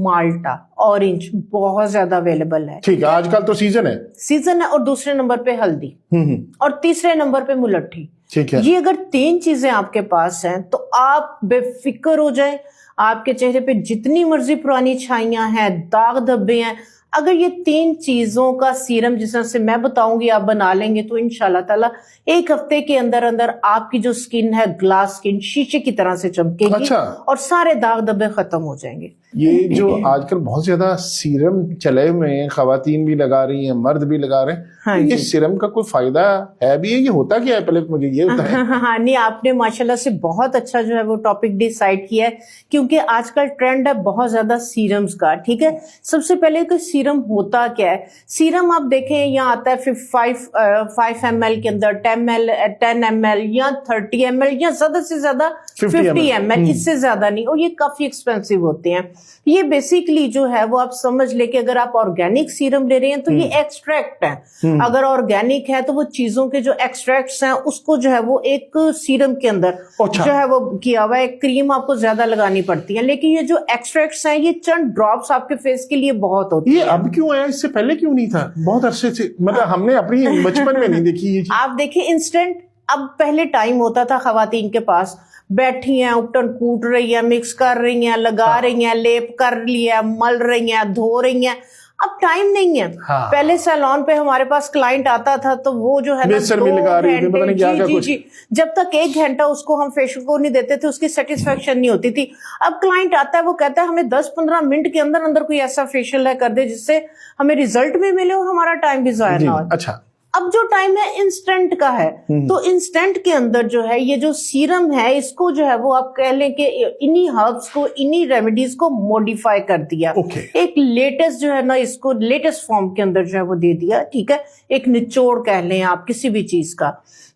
माल्टा, orange बहुत ज्यादा available है। ठीक है, आजकल तो सीजन है और दूसरे नंबर पे हल्दी और तीसरे नंबर पे मुलट्ठी। ठीक है, ये अगर 3 चीजें आपके पास हैं तो आप बेफिक्र हो जाएं। आपके चेहरे पे जितनी मर्जी पुरानी छाइयां हैं, दाग धब्बे हैं, अगर ये 3 चीजों का सीरम जिस तरह से मैं बताऊंगी आप बना लेंगे तो इंशाल्लाह ताला 1 हफ्ते के अंदर अंदर आपकी जो स्किन है ग्लास स्किन शीशे की तरह से चमकेगी। अच्छा। और सारे दाग धब्बे खत्म हो जाएंगे। ये जो आजकल बहुत ज्यादा सीरम चले हुए हैं, खवातीन भी लगा रही हैं, मर्द भी लगा रहे हैं, हाँ ये सीरम का कोई फायदा है भी है? ये होता क्या है, पहले मुझे ये होता है। हाँ नहीं, आपने माशाल्लाह से बहुत अच्छा जो है वो टॉपिक डिसाइड किया है, क्योंकि आजकल ट्रेंड है बहुत ज्यादा सीरम्स का। ठीक है, सबसे पहले तो सीरम होता क्या है। सीरम आप देखें यहाँ आता है 5 ml के अंदर 10 ml या 30 ml या ज्यादा से ज्यादा 50 ml, इससे ज्यादा नहीं, और ये काफी एक्सपेंसिव होते हैं। ये बेसिकली जो है वो आप समझ ले कि अगर आप ऑर्गेनिक सीरम ले रहे हैं तो ये एक्सट्रैक्ट है। अगर ऑर्गेनिक है तो वो चीजों के जो एक्सट्रैक्ट्स हैं उसको जो है वो एक सीरम के अंदर जो है वो किया हुआ है। क्रीम आपको ज्यादा लगानी पड़ती है, लेकिन ये जो एक्सट्रैक्ट्स हैं ये चंद ड्रॉप्स आपके फेस के लिए बहुत होती है। ये अब क्यों आया, इससे पहले क्यों नहीं था? बहुत अरसे से, मतलब हमने अपनी बचपन में नहीं देखी ये चीज। आप देखिए इंस्टेंट, अब पहले टाइम होता था खवातीन के पास, बैठी हैं, उपटन कूट रही है, मिक्स कर रही हैं, लगा रही हैं, लेप कर लिया, मल रही हैं, धो रही हैं। अब टाइम नहीं है। पहले सैलून पे हमारे पास क्लाइंट आता था तो वो जो है ना 2 घंटे, जी, जब तक 1 घंटा उसको हम फेशियल को नहीं देते थे उसकी सेटिस्फेक्शन नहीं होती थी। अब क्लाइंट आता है, वो कहता है हमें 10-15 मिनट के अंदर अंदर कोई ऐसा फेशियल है कर दे जिससे हमें रिजल्ट भी मिले और हमारा टाइम भी जाया ना हो। अच्छा, अब जो टाइम है इंस्टेंट का है, तो इंस्टेंट के अंदर जो है ये जो सीरम है इसको जो है वो आप कह लें कि इन्हीं हर्ब्स को, इन्हीं रेमेडीज को मॉडिफाई कर दिया। एक लेटेस्ट जो है ना, इसको लेटेस्ट फॉर्म के अंदर जो है वो दे दिया। ठीक है, एक निचोड़ कह लें आप किसी भी चीज का,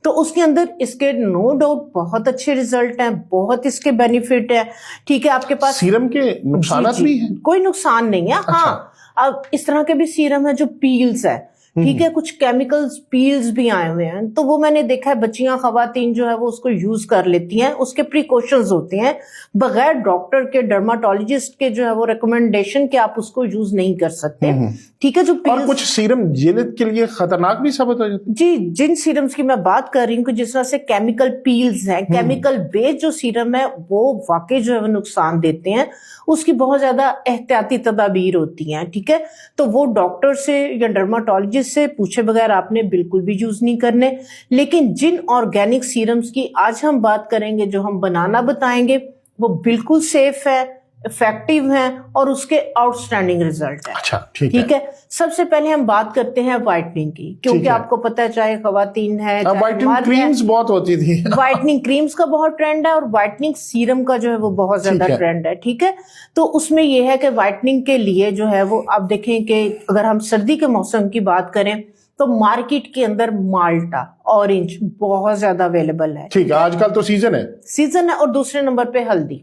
तो उसके अंदर इसके नो डाउट बहुत अच्छे रिजल्ट हैं, बहुत इसके बेनिफिट है। ठीक है, आपके पास सीरम के नुकसान भी है? कोई नुकसान नहीं है। हाँ, अब इस तरह के भी सीरम है जो पील्स है। ठीक है, कुछ केमिकल्स पील्स भी आए हुए हैं, तो वो मैंने देखा है बच्चियां खवातीन जो है वो उसको यूज कर लेती हैं। उसके प्रिकॉशंस होते हैं, बगैर डॉक्टर के, डर्माटोलॉजिस्ट के जो है वो रिकमेंडेशन के आप उसको यूज नहीं कर सकते। ठीक है, जो और कुछ सीरम जिल्द के लिए खतरनाक भी साबित हो जाते हैं। जी, जिन सीरम्स की मैं बात कर रही हूँ कि जिस तरह से केमिकल पील्स हैं, केमिकल बेस्ड जो सीरम है वो वाकई जो है वो नुकसान देते हैं। उसकी बहुत ज्यादा एहतियाती तदाबीर होती हैं। ठीक है, तो वो डॉक्टर से या डर्माटोलॉजिस्ट से पूछे बगैर आपने बिल्कुल भी यूज नहीं करने। लेकिन जिन ऑर्गेनिक सीरम्स की आज हम बात करेंगे, जो हम बनाना बताएंगे, वो बिल्कुल सेफ है, इफेक्टिव हैं और उसके आउटस्टैंडिंग रिजल्ट है। अच्छा, ठीक है। सबसे पहले हम बात करते हैं व्हाइटनिंग की, क्योंकि आपको पता है चाहे खवातीन है, व्हाइटनिंग क्रीम्स बहुत होती थी। व्हाइटनिंग क्रीम्स का बहुत ट्रेंड है और व्हाइटनिंग सीरम का जो है वो बहुत ज्यादा ट्रेंड है। ठीक है, तो उसमें यह है कि व्हाइटनिंग के लिए जो है वो आप देखें कि अगर हम सर्दी के मौसम की बात करें तो मार्केट के अंदर माल्टा, ऑरेंज बहुत ज्यादा अवेलेबल है। ठीक है, आजकल तो सीजन है और दूसरे नंबर पे हल्दी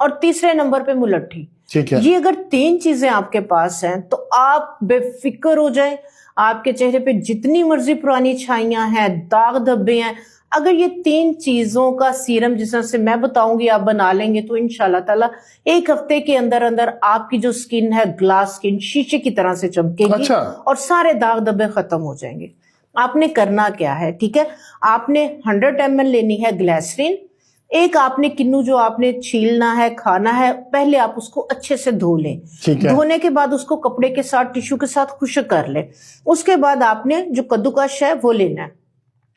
और तीसरे नंबर पे मुलट्ठी। ठीक है, ये अगर 3 चीजें आपके पास हैं तो आप बेफिक्र हो जाएं। आपके चेहरे पे जितनी मर्जी पुरानी छाइयां हैं, दाग धब्बे हैं, अगर ये 3 चीजों का सीरम जिस तरह से मैं बताऊंगी आप बना लेंगे तो इंशाल्लाह ताला 1 हफ्ते के अंदर अंदर आपकी जो स्किन है ग्लास स्किन शीशे की तरह से चमकेगी। अच्छा। और सारे दाग धब्बे खत्म हो जाएंगे। आपने करना क्या है, ठीक है, आपने 100 ml लेनी है ग्लिसरीन। एक आपने किन्नू जो आपने छीलना है, खाना है, पहले आप उसको अच्छे से धो लें। धोने के बाद उसको कपड़े के साथ, टिश्यू के साथ खुश्क कर ले। उसके बाद आपने जो कद्दूकश है वो लेना है।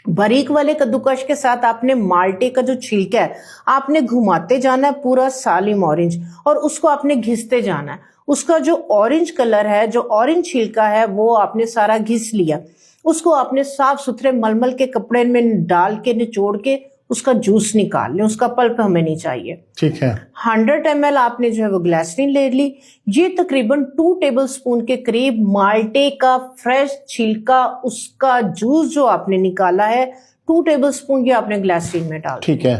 बारीक वाले कद्दूकश के साथ आपने माल्टे का जो छिलका है आपने घुमाते जाना है, पूरा सालिम ऑरेंज, और उसको आपने घिसते जाना है। उसका जो ऑरेंज कलर है, जो ऑरेंज छिलका है, वो आपने सारा घिस लिया। उसको आपने साफ सुथरे मलमल के कपड़े में डाल के निचोड़ के उसका जूस निकाल लें, उसका पल्प हमें नहीं चाहिए। ठीक है, 100 ml आपने जो है वो ग्लिसरीन ले ली। ये तकरीबन 2 टेबलस्पून के करीब माल्टे का फ्रेश छिलका, उसका जूस जो आपने निकाला है, 2 टेबलस्पून ये आपने ग्लिसरीन में डाल। ठीक है,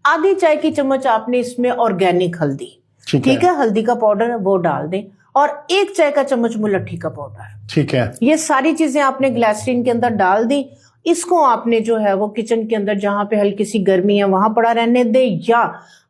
आधी चाय की चम्मच आपने इसमें ऑर्गेनिक हल्दी, ठीक है, हल्दी का पाउडर वो डाल दें, और 1 चाय का चम्मच मुलट्ठी का पाउडर। ठीक है, ये सारी चीजें आपने ग्लिसरीन के अंदर डाल दी। इसको आपने जो है वो किचन के अंदर जहां पे हल्की सी गर्मी है वहां पड़ा रहने दे, या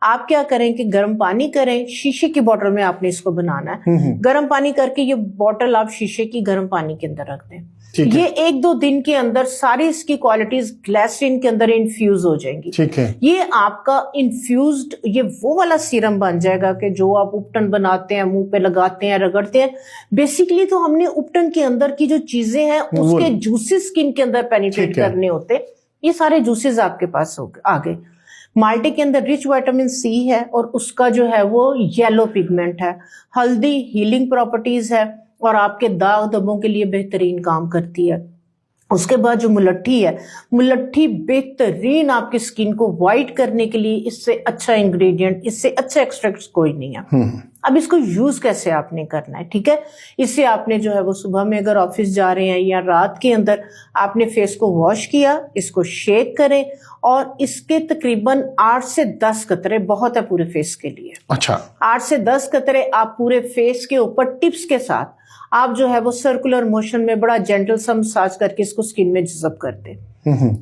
आप क्या करें कि गर्म पानी करें, शीशे की बोतल में आपने इसको बनाना है। गर्म पानी करके ये बोतल आप शीशे की गर्म पानी के अंदर रख दें। ये 1-2 दिन के अंदर सारी इसकी क्वालिटीज ग्लिसरीन के अंदर इन्फ्यूज हो जाएंगी। ठीक है। ये आपका इन्फ्यूज्ड ये वो वाला सीरम बन जाएगा कि जो आप उपटन बनाते हैं, मुंह पे लगाते हैं, रगड़ते हैं। बेसिकली तो हमने उपटन के अंदर की जो चीजें हैं उसके जूसेस स्किन के अंदर पेनिट्रेट करने होते, ये सारे जूसेस आपके पास आ गए। माल्टे के अंदर रिच विटामिन सी है और उसका जो है वो येलो पिगमेंट है। हल्दी हीलिंग प्रॉपर्टीज है और आपके दाग धब्बों के लिए बेहतरीन काम करती है। उसके बाद जो मुलट्ठी है, मुलट्ठी बेहतरीन आपकी स्किन को वाइट करने के लिए, इससे अच्छा इंग्रेडिएंट, इससे अच्छा एक्सट्रैक्ट कोई नहीं है। अब इसको यूज कैसे आपने करना है, ठीक है। इससे आपने जो है वो सुबह में अगर ऑफिस जा रहे हैं या रात के अंदर आपने फेस को वॉश किया, इसको शेक करें और इसके तकरीबन 8 से 10 कतरे बहुत है पूरे फेस के लिए। अच्छा, 8 से 10 कतरे आप पूरे फेस के ऊपर टिप्स के साथ आप जो है वो सर्कुलर मोशन में बड़ा जेंटल सा मसाज करके इसको स्किन में जज़ब करते।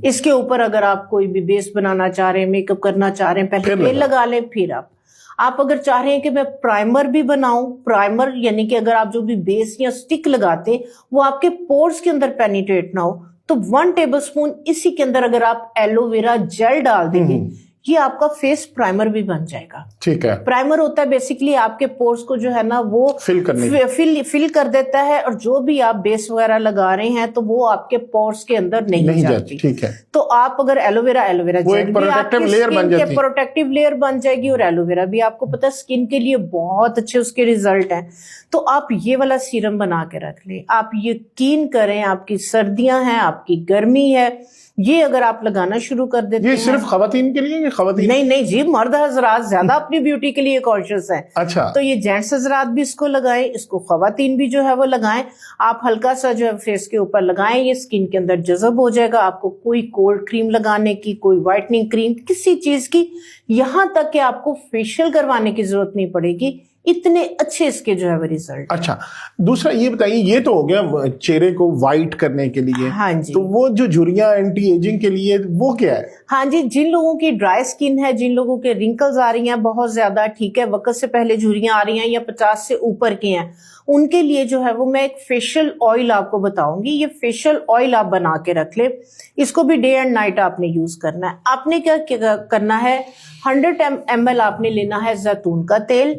इसके ऊपर अगर आप कोई भी बेस बनाना चाह रहे हैं, मेकअप करना चाह रहे हैं, पहले तेल लगा लें, फिर आप अगर चाह रहे हैं कि मैं प्राइमर भी बनाऊं, प्राइमर यानी कि अगर आप जो भी बेस या स्टिक लगाते वो आपके पोर्स के अंदर पेनिट्रेट ना हो, तो 1 टेबलस्पून इसी के अंदर अगर आप एलोवेरा जेल डाल देंगे, ये आपका फेस प्राइमर भी बन जाएगा। ठीक है। प्राइमर होता है बेसिकली आपके पोर्स को जो है ना वो फिल कर देता है और जो भी आप बेस वगैरह लगा रहे हैं तो वो आपके पोर्स के अंदर नहीं जाती। ठीक है। तो आप अगर एलोवेरा जेल भी आपके स्किन के प्रोटेक्टिव लेयर बन जाएगी और एलोवेरा भी आपको पता है स्किन के लिए बहुत अच्छे उसके रिजल्ट हैं। तो आप ये वाला सीरम बना के रख लें। आप यकीन करें, आपकी सर्दियां हैं, आपकी गर्मी है, ये अगर आप लगाना शुरू कर देते हैं। ये सिर्फ खवातीन के लिए? खवातीन नहीं जी, मर्द हजरात ज्यादा अपनी ब्यूटी के लिए कॉन्शियस हैं। अच्छा, तो ये जेंट्स हजरात भी इसको लगाएं, इसको खवातीन भी जो है वो लगाएं। आप हल्का सा जो है फेस के ऊपर लगाएं, ये स्किन के अंदर जज़ब हो जाएगा। आपको कोई कोल्ड क्रीम लगाने की, कोई व्हाइटनिंग क्रीम, किसी चीज की, यहाँ तक कि आपको फेशियल करवाने की जरूरत नहीं पड़ेगी। इतने अच्छे इसके जो है वो रिजल्ट। अच्छा, दूसरा ये बताइए, ये तो हो गया चेहरे को वाइट करने के लिए। हाँ जी। तो वो जो झुर्रियां एंटी एजिंग के लिए वो क्या है? हाँ जी, जिन लोगों की ड्राई स्किन है, जिन लोगों के रिंकल्स आ रही हैं बहुत ज्यादा, ठीक है, वक्त से पहले झुर्रियां आ रही हैं या 50 से ऊपर की हैं, उनके लिए जो है वो मैं एक फेशियल ऑयल आपको बताऊंगी। ये फेशियल ऑयल आप बना के रख ले, इसको भी डे एंड नाइट आपने यूज करना है। आपने क्या करना है, 100 ml आपने लेना है जैतून का तेल,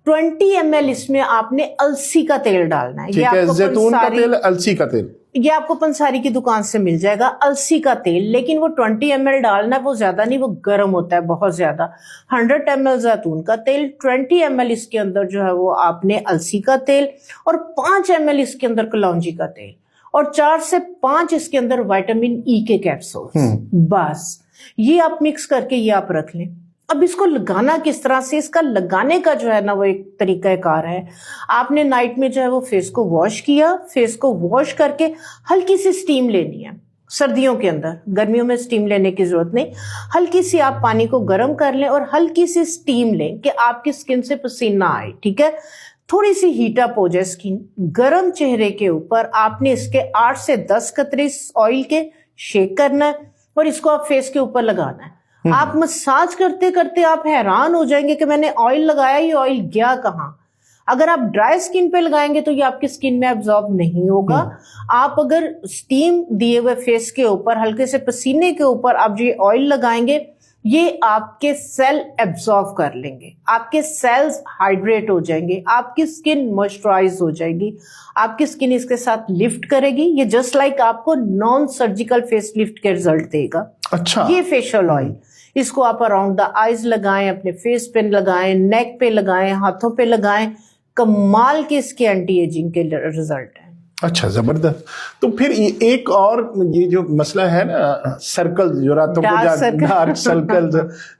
20 ml इसमें आपने अलसी का तेल डालना है। ठीक है, जैतून का तेल, अलसी का तेल, ये आपको पंसारी की दुकान से मिल जाएगा, अलसी का तेल। लेकिन वो 20 ml डालना है, वो ज्यादा नहीं, वो गर्म होता है बहुत ज्यादा। 100 ml जैतून का तेल, 20 ml इसके अंदर जो है वो आपने अलसी का तेल और 5 ml इसके अंदर कलौंजी का तेल और 4 से 5 इसके अंदर विटामिन ई के कैप्सूल। बस ये आप मिक्स करके ये आप रख लें। अब इसको लगाना किस तरह से, इसका लगाने का जो है ना वो एक तरीकाकार है। आपने नाइट में जो है वो फेस को वॉश किया, फेस को वॉश करके हल्की सी स्टीम लेनी है। सर्दियों के अंदर, गर्मियों में स्टीम लेने की जरूरत नहीं। हल्की सी आप पानी को गर्म कर लें और हल्की सी स्टीम लें कि आपकी स्किन से पसीना आए, ठीक है। थोड़ी सी हीट अप हो जाए स्किन, गर्म चेहरे के ऊपर आपने इसके 8 से 10 कतरे ऑयल के शेक करना है और इसको आप फेस के ऊपर लगाना है। आप मसाज करते करते आप हैरान हो जाएंगे कि मैंने ऑयल लगाया, ये ऑयल गया कहाँ। अगर आप ड्राई स्किन पे लगाएंगे तो ये आपकी स्किन में एब्जॉर्ब नहीं होगा। आप अगर स्टीम दिए हुए फेस के ऊपर, हल्के से पसीने के ऊपर आप जो ये ऑयल लगाएंगे, ये आपके सेल एब्जॉर्ब कर लेंगे, आपके सेल्स हाइड्रेट हो जाएंगे, आपकी स्किन मॉइस्चराइज हो जाएगी, आपकी स्किन इसके साथ लिफ्ट करेगी। ये जस्ट लाइक आपको नॉन सर्जिकल फेस लिफ्ट के रिजल्ट देगा। अच्छा, ये फेशियल ऑयल, इसको आप अराउंड द आईज लगाएं, अपने फेस पे लगाएं, नेक पे लगाएं, हाथों पे लगाएं। कमाल के इसके एंटी एजिंग के रिजल्ट है। अच्छा, जबरदस्त। तो फिर एक और ये जो मसला है ना, सर्कल जो रातों को डार्क सर्कल्स,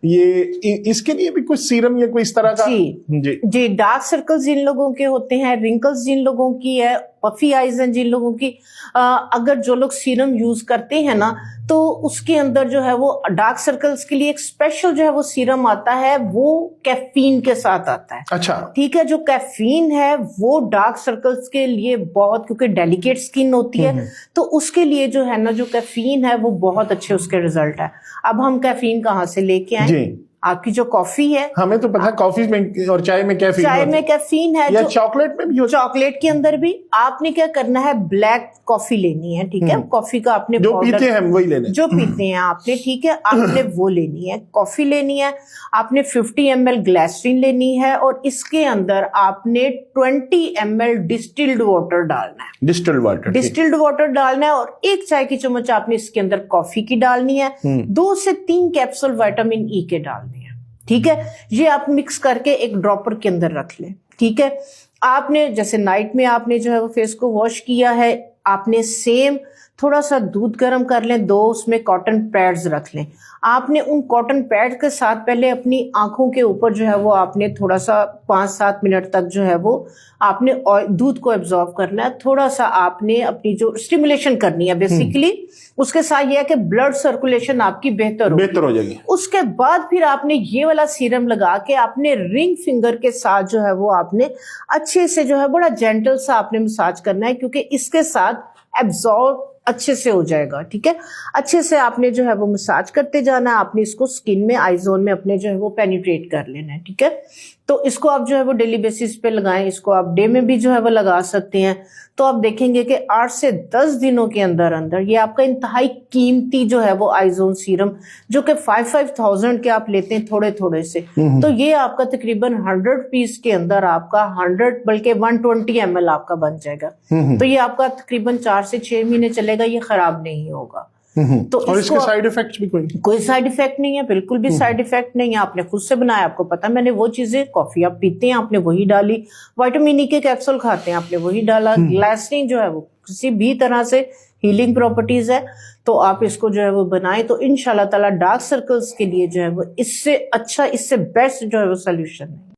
ये इसके लिए भी कुछ सीरम या कोई इस तरह का? जी, डार्क सर्कल्स जिन लोगों के होते हैं, रिंकल्स जिन लोगों की है, पफी आईज हैं जिन लोगों की, अगर जो लोग सीरम यूज करते हैं ना, तो उसके अंदर जो है वो डार्क सर्कल्स के लिए एक स्पेशल जो है वो सीरम आता है, वो कैफीन के साथ आता है। अच्छा, ठीक है, जो कैफीन है वो डार्क सर्कल्स के लिए बहुत, क्योंकि डेलिकेट स्किन होती है, तो उसके लिए जो है ना, जो कैफीन है वो बहुत अच्छे उसके रिजल्ट है। अब हम कैफीन कहाँ से लेके आए? आपकी जो कॉफी है, हमें तो पता कॉफी में और चाय में कैफीन चाय होता में कैफीन है, या जो चॉकलेट में भी होता चॉकलेट के अंदर भी। आपने क्या करना है, ब्लैक कॉफी लेनी है, ठीक है, कॉफी का आपने जो पाउडर, पीते हैं हम वही लेने। जो पीते हैं आपने, ठीक है, आपने वो लेनी है, कॉफी लेनी है। आपने 50 ml ग्लिसरीन लेनी है और इसके अंदर आपने 20 ml डिस्टिल्ड वाटर डालना है। डिस्टिल्ड वाटर, डिस्टिल्ड वाटर डालना है और 1 चाय की चम्मच आपने इसके अंदर कॉफी की डालनी है। 2 से 3 कैप्सूल विटामिन ई के डालने हैं, ठीक है। ये आप मिक्स करके एक ड्रॉपर के अंदर रख लें, ठीक है। आपने जैसे नाइट में आपने जो है वो फेस को वॉश किया है, आपने सेम थोड़ा सा दूध गर्म कर लें, 2 उसमें कॉटन पैड्स रख लें। आपने उन कॉटन पैड के साथ पहले अपनी आंखों के ऊपर जो है वो आपने थोड़ा सा 5-7 मिनट तक जो है वो आपने दूध को एब्जॉर्ब करना है। थोड़ा सा आपने अपनी जो स्टिमुलेशन करनी है बेसिकली, उसके साथ ये है कि ब्लड सर्कुलेशन आपकी बेहतर हो जाएगी। उसके बाद फिर आपने ये वाला सीरम लगा के आपने रिंग फिंगर के साथ जो है वो आपने अच्छे से जो है बड़ा जेंटल सा आपने मसाज करना है, क्योंकि इसके साथ एब्जॉर्ब अच्छे से हो जाएगा, ठीक है। अच्छे से आपने जो है वो मसाज करते जाना है। आपने इसको स्किन में, आई जोन में अपने जो है वो पेनिट्रेट कर लेना है, ठीक है। तो इसको आप जो है वो डेली बेसिस पे लगाएं, इसको आप डे में भी जो है वो लगा सकते हैं। तो आप देखेंगे कि 8 से 10 दिनों के अंदर अंदर ये आपका इंतहाई कीमती जो है वो आई जोन सीरम, जो कि 5,000 के आप लेते हैं थोड़े थोड़े से, तो ये आपका तकरीबन 100 पीस के अंदर आपका 100 बल्कि 120 ml आपका बन जाएगा। तो ये आपका तकरीबन 4 से 6 महीने चलेगा, ये खराब नहीं होगा। तो और इसके साइड इफेक्ट्स भी कोई साइड इफेक्ट नहीं है, बिल्कुल भी साइड इफेक्ट नहीं है। आपने खुद से बनाया, आपको पता, मैंने वो चीजें, कॉफी आप पीते हैं आपने वही डाली, विटामिन ई के कैप्सूल खाते हैं आपने वही डाला, ग्लिसरीन जो है वो किसी भी तरह से हीलिंग प्रॉपर्टीज है, तो आप इसको जो है वो बनाएं, तो इंशाल्लाह ताला डार्क सर्कल्स के लिए जो है वो इससे अच्छा, इससे बेस्ट जो है वो सोल्यूशन है।